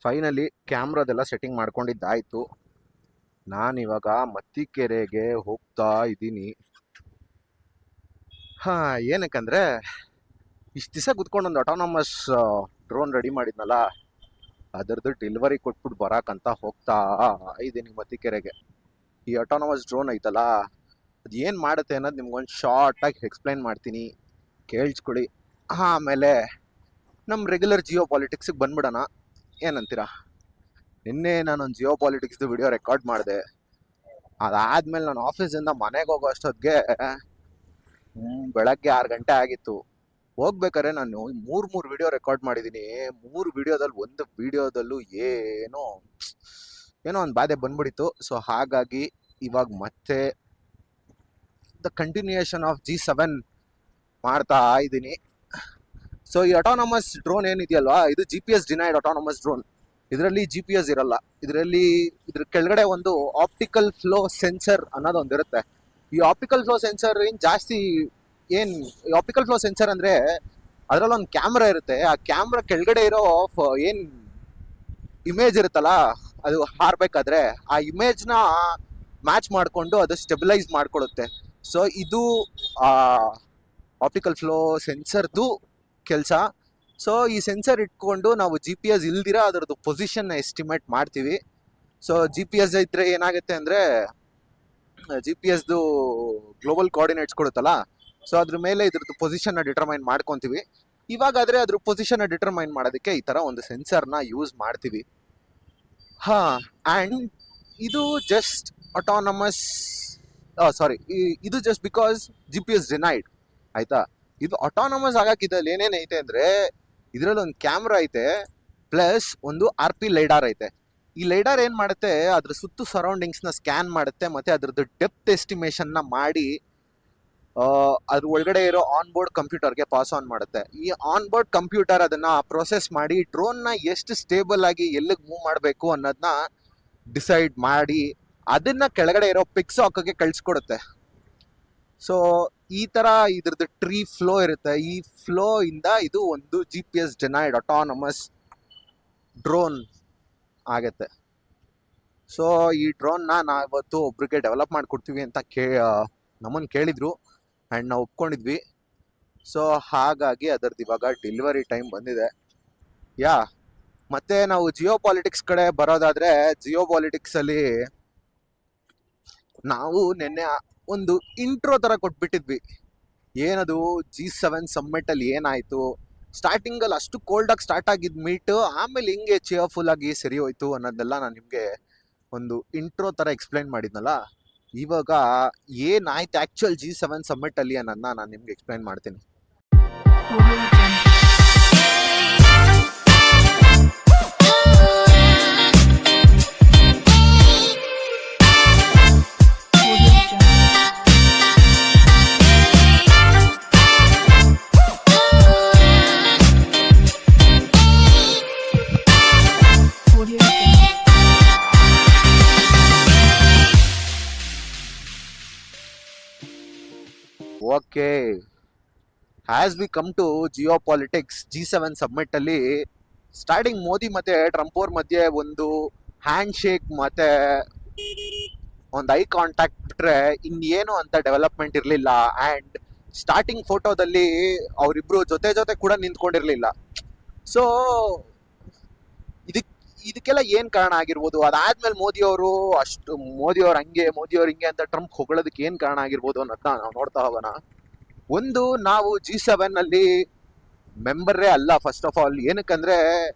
Finally ಕ್ಯಾಮ್ರಾದೆಲ್ಲ setting ಮಾಡ್ಕೊಂಡಿದ್ದಾಯ್ತು. ನಾನಿವಾಗ ಮತ್ತಿಕೆರೆಗೆ ಹೋಗ್ತಾ ಇದ್ದೀನಿ. ಏನಕ್ಕಂದ್ರೆ ಇಷ್ಟು ದಿವಸ ಕುತ್ಕೊಂಡು ಒಂದು ಅಟಾನಮಸ್ ಡ್ರೋನ್ ರೆಡಿ ಮಾಡಿದ್ನಲ್ಲ, ಅದರದ್ದು ಡೆಲಿವರಿ ಕೊಟ್ಬಿಟ್ಟು ಬರಾಕಂತ ಹೋಗ್ತಾ ಇದ್ದೀನಿ ಮತ್ತಿಕೆರೆಗೆ. ಈ ಅಟಾನಮಸ್ ಡ್ರೋನ್ ಐತಲ್ಲ, ಅದು ಏನು ಮಾಡುತ್ತೆ ಅನ್ನೋದು ನಿಮ್ಗೊಂದು ಶಾರ್ಟಾಗಿ ಎಕ್ಸ್ಪ್ಲೈನ್ ಮಾಡ್ತೀನಿ, ಕೇಳಿಸ್ಕೊಳ್ಳಿ. ಆಮೇಲೆ ನಮ್ಮ ರೆಗ್ಯುಲರ್ ಜಿಯೋ ಪಾಲಿಟಿಕ್ಸಿಗೆ ಬಂದ್ಬಿಡೋಣ, ಏನಂತೀರಾ? ನಿನ್ನೆ ನಾನೊಂದು ಜಿಯೋ ಪಾಲಿಟಿಕ್ಸ್ದು ವಿಡಿಯೋ ರೆಕಾರ್ಡ್ ಮಾಡಿದೆ. ಅದಾದ್ಮೇಲೆ ನಾನು ಆಫೀಸಿಂದ ಮನೆಗೆ ಹೋಗೋ ಅಷ್ಟೊತ್ತಿಗೆ ಬೆಳಗ್ಗೆ 6 ಗಂಟೆ ಆಗಿತ್ತು. ಹೋಗ್ಬೇಕಾದ್ರೆ ನಾನು ಮೂರು ವಿಡಿಯೋ ರೆಕಾರ್ಡ್ ಮಾಡಿದ್ದೀನಿ. 3 ವಿಡಿಯೋದಲ್ಲಿ ಒಂದು ವಿಡಿಯೋದಲ್ಲೂ ಏನೋ ಒಂದು ಬಾಧೆ ಬಂದ್ಬಿಡಿತ್ತು. ಸೊ ಹಾಗಾಗಿ ಇವಾಗ ಮತ್ತೆ ದ ಕಂಟಿನ್ಯೂಯೇಷನ್ ಆಫ್ G7 ಮಾಡ್ತಾ ಇದ್ದೀನಿ. ಸೊ ಈ ಅಟಾನಮಸ್ ಡ್ರೋನ್ ಏನಿದೆಯಲ್ವಾ, ಇದು GPS ಡಿನೈಡ್ ಅಟಾನಮಸ್ ಡ್ರೋನ್. ಇದರಲ್ಲಿ GPS ಇರಲ್ಲ. ಇದ್ರ ಕೆಳಗಡೆ ಒಂದು ಆಪ್ಟಿಕಲ್ ಫ್ಲೋ ಸೆನ್ಸರ್ ಅನ್ನೋದೊಂದಿರುತ್ತೆ. ಈ optical flow sensor optical flow sensor ಅಂದ್ರೆ ಅದರಲ್ಲಿ ಒಂದು ಕ್ಯಾಮ್ರಾ ಇರುತ್ತೆ. ಆ ಕ್ಯಾಮ್ರಾ ಕೆಳಗಡೆ ಇರೋ ಏನ್ ಇಮೇಜ್ ಇರುತ್ತಲ್ಲ, ಅದು ಹಾರ್ಬೇಕಾದ್ರೆ ಆ ಇಮೇಜ್ನ ಮ್ಯಾಚ್ ಮಾಡಿಕೊಂಡು ಅದು ಸ್ಟೆಬಿಲೈಸ್ ಮಾಡ್ಕೊಳ್ಳುತ್ತೆ. ಸೊ ಇದು ಆಪ್ಟಿಕಲ್ ಫ್ಲೋ ಸೆನ್ಸರ್ದು ಕೆಲಸ. ಸೊ ಈ ಸೆನ್ಸರ್ ಇಟ್ಕೊಂಡು ನಾವು GPS ಇಲ್ದಿರ ಅದರದ್ದು ಪೊಸಿಷನ್ನ ಎಸ್ಟಿಮೇಟ್ ಮಾಡ್ತೀವಿ. ಸೊ GPS ಇದ್ರೆ ಏನಾಗುತ್ತೆ ಅಂದರೆ, GPS ಗ್ಲೋಬಲ್ ಕೋಆರ್ಡಿನೇಟ್ಸ್ ಕೊಡುತ್ತಲ್ಲ, ಸೊ ಅದ್ರ ಮೇಲೆ ಇದ್ರದ್ದು ಪೊಸಿಷನ್ನ ಡಿಟರ್ಮೈನ್ ಮಾಡ್ಕೊತೀವಿ. ಇವಾಗಾದರೆ ಅದ್ರ ಪೊಸಿಷನ್ನ ಡಿಟರ್ಮೈನ್ ಮಾಡೋದಕ್ಕೆ ಈ ಥರ ಒಂದು ಸೆನ್ಸರ್ನ ಯೂಸ್ ಮಾಡ್ತೀವಿ. ಆ್ಯಂಡ್ ಇದು ಜಸ್ಟ್ ಅಟಾನಮಸ್ ಇದು ಜಸ್ಟ್ ಬಿಕಾಸ್ GPS ಡಿನೈಡ್ ಆಯ್ತಾ. ಇದು ಅಟಾನಮಸ್ ಆಗಕ್ಕಿದ್ದಲ್ಲಿ ಏನೇನೈತೆ ಅಂದರೆ, ಇದರಲ್ಲಿ ಒಂದು ಕ್ಯಾಮ್ರಾ ಐತೆ, ಪ್ಲಸ್ ಒಂದು RP ಲೈಡಾರ್ ಐತೆ. ಈ ಲೈಡಾರ್ ಏನು ಮಾಡುತ್ತೆ, ಅದ್ರ ಸುತ್ತು ಸರೌಂಡಿಂಗ್ಸ್ನ ಸ್ಕ್ಯಾನ್ ಮಾಡುತ್ತೆ, ಮತ್ತು ಅದ್ರದ್ದು ಡೆಪ್ತ್ ಎಸ್ಟಿಮೇಷನ್ನ ಮಾಡಿ ಅದ್ರ ಒಳಗಡೆ ಇರೋ ಆನ್ ಬೋರ್ಡ್ ಕಂಪ್ಯೂಟರ್ಗೆ ಪಾಸ್ ಆನ್ ಮಾಡುತ್ತೆ. ಈ ಆನ್ ಬೋರ್ಡ್ ಕಂಪ್ಯೂಟರ್ ಅದನ್ನು ಪ್ರೊಸೆಸ್ ಮಾಡಿ ಡ್ರೋನ್ನ ಎಷ್ಟು ಸ್ಟೇಬಲ್ ಆಗಿ ಎಲ್ಲಿಗೆ ಮೂವ್ ಮಾಡಬೇಕು ಅನ್ನೋದನ್ನ ಡಿಸೈಡ್ ಮಾಡಿ ಅದನ್ನು ಕೆಳಗಡೆ ಇರೋ ಪಿಕ್ಸಾಕ್ಗೆ ಕಳಿಸ್ಕೊಡುತ್ತೆ. ಸೊ ಈ ಥರ ಇದ್ರದ್ದು ಟ್ರೀ ಫ್ಲೋ ಇರುತ್ತೆ. ಈ ಫ್ಲೋ ಇಂದ ಇದು ಒಂದು GPS ಡಿನೈಡ್ ಅಟಾನಮಸ್ ಡ್ರೋನ್ ಆಗತ್ತೆ. ಸೊ ಈ ಡ್ರೋನ್ನ ನಾವತ್ತು ಒಬ್ರಿಗೆ ಡೆವಲಪ್ ಮಾಡಿಕೊಡ್ತೀವಿ ಅಂತ ನಮ್ಮನ್ನು ಕೇಳಿದ್ರು, ಆ್ಯಂಡ್ ನಾವು ಒಪ್ಕೊಂಡಿದ್ವಿ. ಸೊ ಹಾಗಾಗಿ ಅದರದ್ದು ಇವಾಗ ಡೆಲಿವರಿ ಟೈಮ್ ಬಂದಿದೆ. ಮತ್ತೆ ನಾವು ಜಿಯೋ ಪಾಲಿಟಿಕ್ಸ್ ಕಡೆ ಬರೋದಾದರೆ, ಜಿಯೋ ಪಾಲಿಟಿಕ್ಸಲ್ಲಿ ನಾವು ನಿನ್ನೆ ಒಂದು ಇಂಟ್ರೋ ಥರ ಕೊಟ್ಬಿಟ್ಟಿದ್ವಿ. ಏನದು G7 ಸಮ್ಮಿಟಲ್ಲಿ ಏನಾಯಿತು, ಸ್ಟಾರ್ಟಿಂಗಲ್ಲಿ ಅಷ್ಟು ಕೋಲ್ಡಾಗಿ ಸ್ಟಾರ್ಟ್ ಆಗಿದ್ದು ಮೀಟ್, ಆಮೇಲೆ ಹಿಂಗೆ ಚೇರ್ಫುಲ್ ಆಗಿ ಸರಿ ಹೋಯ್ತು ಅನ್ನೋದೆಲ್ಲ ನಾನು ನಿಮಗೆ ಒಂದು ಇಂಟ್ರೋ ಥರ ಎಕ್ಸ್ಪ್ಲೈನ್ ಮಾಡಿದ್ನಲ್ಲ. ಇವಾಗ ಏನಾಯ್ತು ಆ್ಯಕ್ಚುಯಲ್ G7 ಸಮ್ಮಿಟಲ್ಲಿ ಅನ್ನೋದನ್ನ ನಾನು ನಿಮ್ಗೆ ಎಕ್ಸ್ಪ್ಲೈನ್ ಮಾಡ್ತೀನಿ. Okay, has we come to geopolitics. G7 summit ಅಲ್ಲಿ ಸ್ಟಾರ್ಟಿಂಗ್ ಮೋದಿ ಮತ್ತೆ ಟ್ರಂಪ್ ಅವ್ರ ಮಧ್ಯೆ ಒಂದು ಹ್ಯಾಂಡ್ ಶೇಕ್ ಮತ್ತೆ ಒಂದು ಐ ಕಾಂಟ್ಯಾಕ್ಟ್ ಬಿಟ್ರೆ ಇನ್ನೇನು ಅಂತ ಡೆವಲಪ್ಮೆಂಟ್ ಇರಲಿಲ್ಲ. ಆ್ಯಂಡ್ ಸ್ಟಾರ್ಟಿಂಗ್ ಫೋಟೋದಲ್ಲಿ ಅವರಿಬ್ರು ಜೊತೆ ಕೂಡ ನಿಂತ್ಕೊಂಡಿರ್ಲಿಲ್ಲ. ಸೊ ಇದಕ್ಕೆಲ್ಲ ಏನ್ ಕಾರಣ ಆಗಿರ್ಬೋದು? ಅದಾದ್ಮೇಲೆ ಮೋದಿಯವರು ಹಿಂಗೆ ಅಂತ ಟ್ರಂಪ್ ಹೊಗಳೋದಕ್ಕೆ ಏನ್ ಕಾರಣ ಆಗಿರ್ಬೋದು ಅನ್ನೋದನ್ನ ನಾವು ನೋಡ್ತಾ ಹೋಗೋಣ. ಒಂದು, ನಾವು G7 ಅಲ್ಲಿ ಮೆಂಬರೇ ಅಲ್ಲ. ಫಸ್ಟ್ ಆಫ್ ಆಲ್ ಏನಕ್ಕಂದ್ರೆ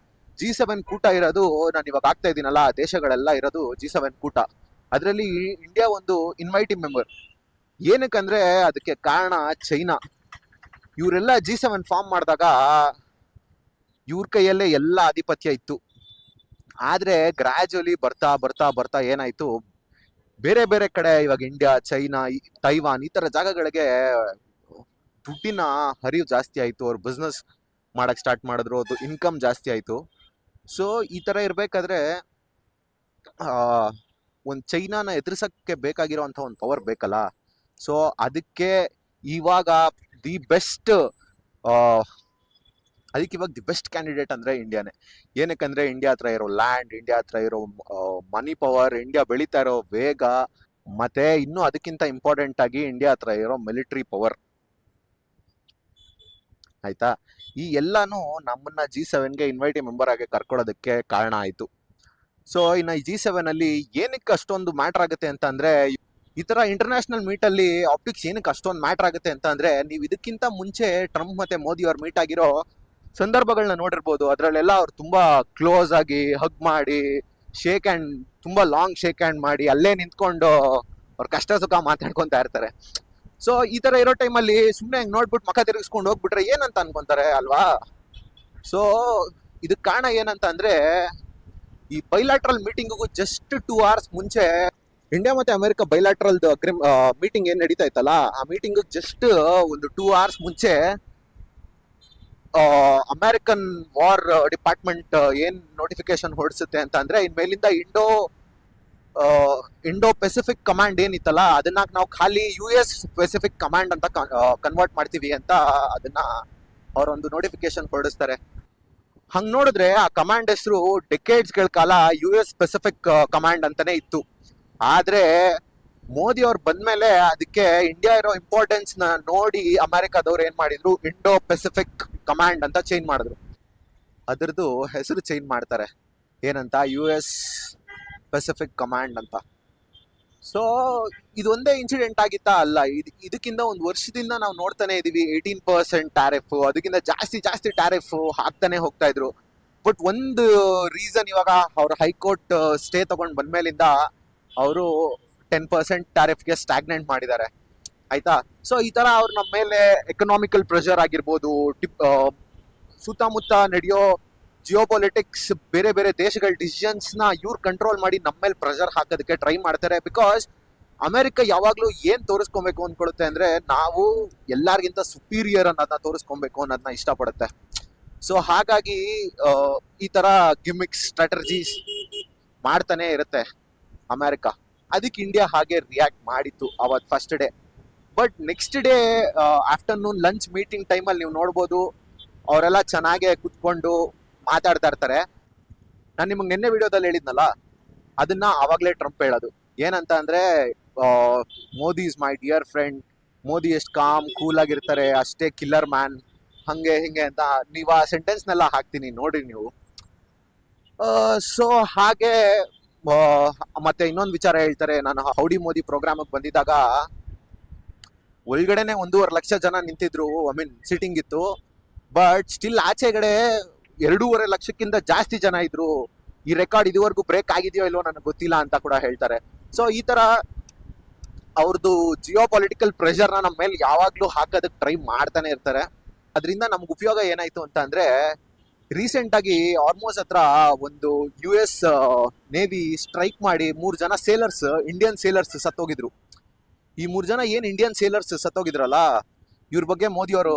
G7 ಕೂಟ ಇರೋದು, ನಾನು ಇವಾಗ ಆಗ್ತಾ ಇದ್ದೀನಲ್ಲ, ದೇಶಗಳೆಲ್ಲ ಇರೋದು G7 ಕೂಟ. ಅದರಲ್ಲಿ ಇಂಡಿಯಾ ಒಂದು ಇನ್ವೈಟಿಂಗ್ ಮೆಂಬರ್. ಏನಕ್ಕಂದ್ರೆ ಅದಕ್ಕೆ ಕಾರಣ ಚೈನಾ. ಇವರೆಲ್ಲ G7 ಫಾರ್ಮ್ ಮಾಡಿದಾಗ ಇವ್ರ ಕೈಯಲ್ಲೇ ಎಲ್ಲ ಆಧಿಪತ್ಯ ಇತ್ತು. ಆದ್ರೆ ಗ್ರಾಜುವಲಿ ಬರ್ತಾ ಏನಾಯ್ತು, ಬೇರೆ ಕಡೆ ಇವಾಗ ಇಂಡಿಯಾ, ಚೈನಾ, ತೈವಾನ್ ಈ ತರ ಜಾಗಗಳಿಗೆ ದುಡ್ಡಿನ ಹರಿವು ಜಾಸ್ತಿ ಆಯ್ತು. ಅವ್ರು ಬಿಸ್ನೆಸ್ ಮಾಡಕ್ ಸ್ಟಾರ್ಟ್ ಮಾಡಿದ್ರು, ಅದು ಇನ್ಕಮ್ ಜಾಸ್ತಿ ಆಯ್ತು. ಸೊ ಈ ತರ ಇರ್ಬೇಕಾದ್ರೆ ಒಂದು ಚೈನಾನ ಎದುರಿಸಕ್ಕೆ ಬೇಕಾಗಿರೋಂಥ ಒಂದು ಪವರ್ ಬೇಕಲ್ಲ. ಸೊ ಅದಕ್ಕೆ ಇವಾಗ ದಿ ಬೆಸ್ಟ್ ಅದಕ್ಕೆ ಇವಾಗ ದಿ ಬೆಸ್ಟ್ ಕ್ಯಾಂಡಿಡೇಟ್ ಅಂದ್ರೆ ಇಂಡಿಯಾನೇ. ಏನಕ್ಕಂದ್ರೆ ಇಂಡಿಯಾ ಹತ್ರ ಇರೋ ಲ್ಯಾಂಡ್, ಇಂಡಿಯಾ ಹತ್ರ ಇರೋ ಮನಿ ಪವರ್, ಇಂಡಿಯಾ ಬೆಳೀತಾ ಇರೋ ವೇಗ, ಮತ್ತೆ ಇನ್ನೂ ಅದಕ್ಕಿಂತ ಇಂಪಾರ್ಟೆಂಟ್ ಆಗಿ ಇಂಡಿಯಾ ಹತ್ರ ಇರೋ ಮಿಲಿಟರಿ ಪವರ್. ಆಯ್ತಾ, ಈ ಎಲ್ಲಾನು ನಮ್ಮನ್ನ G7ಗೆ ಇನ್ವೈಟಿ ಮೆಂಬರ್ ಆಗಿ ಕರ್ಕೊಳ್ಳೋದಕ್ಕೆ ಕಾರಣ ಆಯ್ತು. ಸೊ ಇನ್ನು ಈ G7 ಅಲ್ಲಿ ಏನಕ್ಕೆ ಅಷ್ಟೊಂದು ಮ್ಯಾಟರ್ ಆಗುತ್ತೆ ಅಂತ ಅಂದ್ರೆ, ಈ ತರ ಇಂಟರ್ನ್ಯಾಷನಲ್ ಮೀಟ್ ಅಲ್ಲಿ ಆಪ್ಟಿಕ್ಸ್ ಏನಕ್ಕೆ ಅಷ್ಟೊಂದು ಮ್ಯಾಟರ್ ಆಗುತ್ತೆ ಅಂತ ಅಂದ್ರೆ, ನೀವು ಇದಕ್ಕಿಂತ ಮುಂಚೆ ಟ್ರಂಪ್ ಮತ್ತೆ ಮೋದಿ ಅವ್ರು ಮೀಟ್ ಆಗಿರೋ ಸಂದರ್ಭಗಳನ್ನ ನೋಡಿರ್ಬೋದು. ಅದ್ರಲ್ಲೆಲ್ಲ ಅವ್ರು ತುಂಬಾ ಕ್ಲೋಸ್ ಆಗಿ ಹಗ್ ಮಾಡಿ, ಶೇಕ್ ಹ್ಯಾಂಡ್, ತುಂಬಾ ಲಾಂಗ್ ಶೇಕ್ ಹ್ಯಾಂಡ್ ಮಾಡಿ ಅಲ್ಲೇ ನಿಂತ್ಕೊಂಡು ಅವ್ರ ಕಷ್ಟ ಸುಖ ಮಾತಾಡ್ಕೊಂತ ಇರ್ತಾರೆ. ಸೊ ಈ ತರ ಇರೋ ಟೈಮಲ್ಲಿ ಸುಮ್ಮನೆ ಹಂಗೆ ನೋಡ್ಬಿಟ್ಟು ಮಖ ತಿರುಗಿಸ್ಕೊಂಡು ಹೋಗ್ಬಿಟ್ರೆ ಏನಂತ ಅನ್ಕೊಂತಾರೆ ಅಲ್ವಾ. ಸೊ ಇದಕ್ಕೆ ಕಾರಣ ಏನಂತ ಅಂದ್ರೆ, ಈ ಬೈಲಾಟ್ರಲ್ ಮೀಟಿಂಗಿಗೂ ಜಸ್ಟ್ 2 hours ಮುಂಚೆ ಇಂಡಿಯಾ ಮತ್ತೆ ಅಮೆರಿಕ ಬೈಲಾಟ್ರಲ್ ಮೀಟಿಂಗ್ ಏನ್ ನಡೀತಾ ಇತ್ತಲ್ಲ, ಆ ಮೀಟಿಂಗ್ ಜಸ್ಟ್ ಒಂದು 2 hours ಮುಂಚೆ ಅಮೆರಿಕನ್ ವಾರ್ ಡಿಪಾರ್ಟ್ಮೆಂಟ್ ಏನ್ ನೋಟಿಫಿಕೇಶನ್ ಹೊರಡಿಸುತ್ತೆ ಅಂತ ಅಂದ್ರೆ, ಇನ್ಮೇಲಿಂದ ಇಂಡೋ ಪೆಸಿಫಿಕ್ ಕಮಾಂಡ್ ಏನಿತ್ತಲ್ಲ, ಅದನ್ನ ನಾವು ಖಾಲಿ US ಪೆಸಿಫಿಕ್ ಕಮಾಂಡ್ ಅಂತ ಕನ್ವರ್ಟ್ ಮಾಡ್ತೀವಿ ಅಂತ ಅದನ್ನ ಅವರೊಂದು ನೋಟಿಫಿಕೇಶನ್ ಹೊರಡಿಸ್ತಾರೆ. ಹಂಗ್ ನೋಡಿದ್ರೆ ಆ ಕಮಾಂಡ್ ಹೆಸರು ಡೆಕೇಡ್ಸ್ ಗಳ ಕಾಲ US ಪೆಸಿಫಿಕ್ ಕಮಾಂಡ್ ಅಂತಾನೆ ಇತ್ತು. ಆದ್ರೆ ಮೋದಿ ಅವ್ರು ಬಂದ್ಮೇಲೆ ಅದಕ್ಕೆ ಇಂಡಿಯಾ ಇರೋ ಇಂಪಾರ್ಟೆನ್ಸ್ ನ ನೋಡಿ ಅಮೆರಿಕಾದವ್ರು ಏನ್ ಮಾಡಿದ್ರು, ಇಂಡೋ ಪೆಸಿಫಿಕ್ ಕಮಾಂಡ್ ಅಂತ ಚೇಂಜ್ ಮಾಡಿದ್ರು. ಅದ್ರದ್ದು ಹೆಸರು ಚೇಂಜ್ ಮಾಡ್ತಾರೆ, ಏನಂತ, US ಪೆಸಿಫಿಕ್ ಕಮಾಂಡ್ ಅಂತ. ಸೊ ಇದೊಂದೇ ಇನ್ಸಿಡೆಂಟ್ ಆಗಿತ್ತಾ? ಅಲ್ಲ, ಇದಕ್ಕಿಂತ ಒಂದು ವರ್ಷದಿಂದ ನಾವು ನೋಡ್ತಾನೆ ಇದೀವಿ 18% ಟ್ಯಾರಿಫ್, ಅದಕ್ಕಿಂತ ಜಾಸ್ತಿ ಟ್ಯಾರಿಫ್ ಹಾಕ್ತಾನೆ ಹೋಗ್ತಾ ಇದ್ರು. ಬಟ್ ಒಂದು ರೀಸನ್, ಇವಾಗ ಅವ್ರ ಹೈಕೋರ್ಟ್ ಸ್ಟೇ ತಗೊಂಡ್ ಬಂದ್ಮೇಲಿಂದ ಅವರು 10% ಟ್ಯಾರಿಫ್ಗೆ ಸ್ಟಾಗ್ನೆಂಟ್ ಮಾಡಿದ್ದಾರೆ. ಆಯ್ತಾ. ಸೊ ಈ ತರ ಅವ್ರು ನಮ್ಮ ಮೇಲೆ ಎಕನಾಮಿಕಲ್ ಪ್ರೆಷರ್ ಆಗಿರ್ಬೋದು, ಸುತ್ತಮುತ್ತ ನಡೆಯೋ ಜಿಯೋಪೊಲಿಟಿಕ್ಸ್, ಬೇರೆ ಬೇರೆ ದೇಶಗಳ ಡಿಸಿಷನ್ಸ್ ನ ಇವ್ರು ಕಂಟ್ರೋಲ್ ಮಾಡಿ ನಮ್ಮ ಮೇಲೆ ಪ್ರೆಷರ್ ಹಾಕೋದಕ್ಕೆ ಟ್ರೈ ಮಾಡ್ತಾರೆ. ಬಿಕಾಸ್ ಅಮೆರಿಕ ಯಾವಾಗ್ಲೂ ಏನ್ ತೋರಿಸ್ಕೊಬೇಕು ಅನ್ಕೊಳುತ್ತೆ ಅಂದ್ರೆ, ನಾವು ಎಲ್ಲಾರ್ಗಿಂತ ಸುಪೀರಿಯರ್ ಅನ್ನೋದನ್ನ ತೋರಿಸ್ಕೊಬೇಕು ಅನ್ನೋದನ್ನ ಇಷ್ಟಪಡುತ್ತೆ. ಸೊ ಹಾಗಾಗಿ ಈ ತರ ಗಿಮಿಕ್ಸ್, ಸ್ಟ್ರಾಟಜೀಸ್ ಮಾಡ್ತಾನೆ ಇರುತ್ತೆ ಅಮೆರಿಕ. ಅದಕ್ಕೆ ಇಂಡಿಯಾ ಹಾಗೆ ರಿಯಾಕ್ಟ್ ಮಾಡಿತ್ತು ಅವತ್ first day. But next day afternoon lunch meeting ಟೈಮಲ್ಲಿ ನೀವು ನೋಡ್ಬೋದು, ಅವರೆಲ್ಲ ಚೆನ್ನಾಗೆ ಕುತ್ಕೊಂಡು ಮಾತಾಡ್ತಾ ಇರ್ತಾರೆ. ನಾನು ನಿಮಗೆ ನಿನ್ನೆ ವಿಡಿಯೋದಲ್ಲಿ ಹೇಳಿದ್ನಲ್ಲ, ಅದನ್ನ ಅವಾಗಲೇ ಟ್ರಂಪ್ ಹೇಳೋದು ಏನಂತ ಅಂದ್ರೆ, Modi is my dear friend, Modi ಎಷ್ಟು ಕಾಮ್ ಕೂಲ್ ಆಗಿರ್ತಾರೆ, ಅಷ್ಟೇ ಕಿಲ್ಲರ್ ಮ್ಯಾನ್, ಹಂಗೆ ಹಿಂಗೆ ಅಂತ. ನೀವು ಆ ಸೆಂಟೆನ್ಸ್ನೆಲ್ಲ ಹಾಕ್ತೀನಿ ನೋಡಿ ನೀವು. ಸೊ ಹಾಗೆ ಮತ್ತೆ ಇನ್ನೊಂದು ವಿಚಾರ ಹೇಳ್ತಾರೆ. ನಾನು ಹೌಡಿ ಮೋದಿ ಪ್ರೋಗ್ರಾಮಿಗೆ ಬಂದಿದ್ದಾಗ ಒಳಗಡೆನೆ 1.5 ಲಕ್ಷ ಜನ ನಿಂತಿದ್ರು, ಐ ಮೀನ್ ಸಿಟಿಂಗ್ ಇತ್ತು. ಬಟ್ ಸ್ಟಿಲ್ ಆಚೆಗಡೆ 2.5 ಲಕ್ಷಕ್ಕಿಂತ ಜಾಸ್ತಿ ಜನ ಇದ್ರು. ಈ ರೆಕಾರ್ಡ್ ಇದುವರೆಗೂ ಬ್ರೇಕ್ ಆಗಿದೆಯೋ ಇಲ್ವೋ ನನಗೆ ಗೊತ್ತಿಲ್ಲ ಅಂತ ಕೂಡ ಹೇಳ್ತಾರೆ. ಸೊ ಈ ತರ ಅವ್ರದ್ದು ಜಿಯೋ ಪೊಲಿಟಿಕಲ್ ಪ್ರೆಷರ್ನ ನಮ್ಮ ಮೇಲೆ ಯಾವಾಗ್ಲೂ ಹಾಕೋದಕ್ಕೆ ಟ್ರೈ ಮಾಡ್ತಾನೆ ಇರ್ತಾರೆ. ಅದರಿಂದ ನಮ್ಗೆ ಉಪಯೋಗ ಏನಾಯ್ತು ಅಂತ ಅಂದ್ರೆ, ರೀಸೆಂಟ್ ಆಗಿ ಆಲ್ಮೋಸ್ಟ್ ಹತ್ರ ಒಂದು US ನೇವಿ ಸ್ಟ್ರೈಕ್ ಮಾಡಿ 3 ಜನ ಸೇಲರ್ಸ್, ಇಂಡಿಯನ್ ಸೇಲರ್ಸ್ ಸತ್ತೋಗಿದ್ರು. ಈ 3 ಜನ ಏನ್ ಇಂಡಿಯನ್ ಸೇಲರ್ಸ್ ಸತ್ತೋಗಿದ್ರಲ್ಲ, ಇವ್ರ ಬಗ್ಗೆ ಮೋದಿ ಅವರು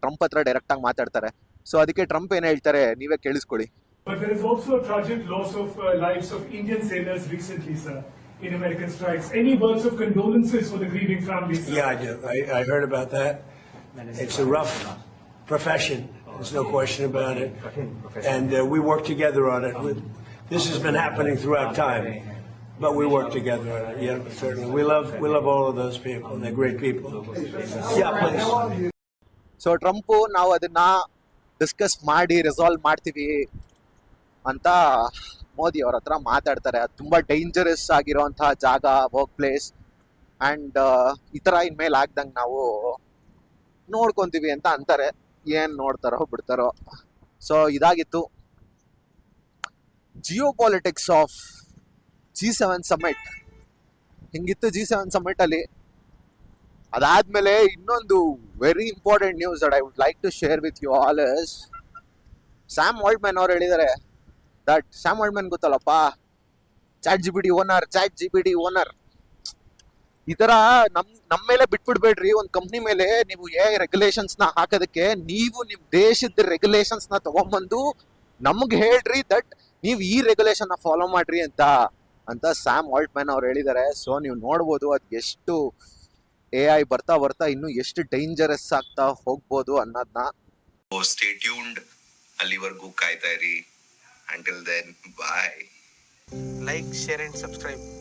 ಟ್ರಂಪ್ ಹತ್ರ ಡೈರೆಕ್ಟ್ ಆಗಿ ಮಾತಾಡ್ತಾರೆ. ಸೊ ಅದಕ್ಕೆ ಟ್ರಂಪ್ ಏನ್ ಹೇಳ್ತಾರೆ ನೀವೇ ಕೇಳಿಸ್ಕೊಳ್ಳಿ. But there is also a tragic loss of lives of Indian sailors recently, sir, in American strikes. Any words of condolences for the grieving families? Yeah, I do. I heard about that. It's a rough profession. There's no question about it. And we work together on it. This has been happening throughout time, but we work together on it. Yeah, certainly. We love all of those people. They're great people. Yeah, please. So Trump ನಾವು ಅದನ್ನ discuss ಮಾಡಿ resolve ಮಾಡ್ತೀವಿ ಅಂತ ಮೋದಿ ಅವ್ರ ಹತ್ರ ಮಾತಾಡ್ತಾರೆ. ಅದು ತುಂಬಾ ಡೇಂಜರಸ್ ಆಗಿರೋಂತಹ ಜಾಗ, ವರ್ಕ್ ಪ್ಲೇಸ್, ಅಂಡ್ ಈ ತರ ಇನ್ಮೇಲೆ ಆಗ್ದಂಗೆ ನಾವು ನೋಡ್ಕೊಂತೀವಿ ಅಂತ ಅಂತಾರೆ. ಏನ್ ನೋಡ್ತಾರೋ ಬಿಡ್ತಾರೋ. ಸೊ ಇದಾಗಿತ್ತು geopolitics of G7 summit. ಹಿಂಗಿತ್ತು G7 ಸಮಿಟ್ ಅಲ್ಲಿ. ಅದಾದ್ಮೇಲೆ ಇನ್ನೊಂದು very important news that I would like to share with you all is, Sam Altman ಅವ್ರು ಹೇಳಿದ್ದಾರೆ ದಟ್, ಸ್ಯಾಮ್ ಆಲ್ಟ್ಮನ್ ಗೊತ್ತಲ್ಲಪ್ಪ, ಚಾಟ್ ಜಿಪಿಟಿ ಓನರ್. ಈ ತರ ನಮ್ ಮೇಲೆ ಬಿಟ್ಬಿಡ್ಬೇಡ್ರಿ. ಒಂದ್ ಕಂಪ್ನಿ ಮೇಲೆ ನೀವು ರೆಗ್ಯುಲೇಷನ್ಸ್ ನ ಹಾಕೋದಕ್ಕೆ, ನೀವು ನಿಮ್ ದೇಶದ ರೆಗ್ಯುಲೇಷನ್ಸ್ ನ ತಗೊಂಡ್ಬಂದು ನಮ್ಗೆ ಹೇಳ್ರಿ ದಟ್ ನೀವು ಈ ರೆಗ್ಯುಲೇಷನ್ ನ ಫಾಲೋ ಮಾಡ್ರಿ ಅಂತ ಸ್ಯಾಮ್ ಆಲ್ಟ್ಮನ್ ಅವ್ರು ಹೇಳಿದ್ದಾರೆ. ಸೊ ನೀವು ನೋಡ್ಬೋದು ಅದ್ ಎಷ್ಟು AI ಬರ್ತಾ ಇನ್ನು ಎಷ್ಟು ಡೇಂಜರಸ್ ಆಗ್ತಾ ಹೋಗ್ಬೋದು ಅನ್ನೋದನ್ನ. Stay tuned. ಅಲ್ಲಿವರೆಗೂ ಕಾಯ್ತಾ ಇರಿ. Until then bye. Like, share, and subscribe.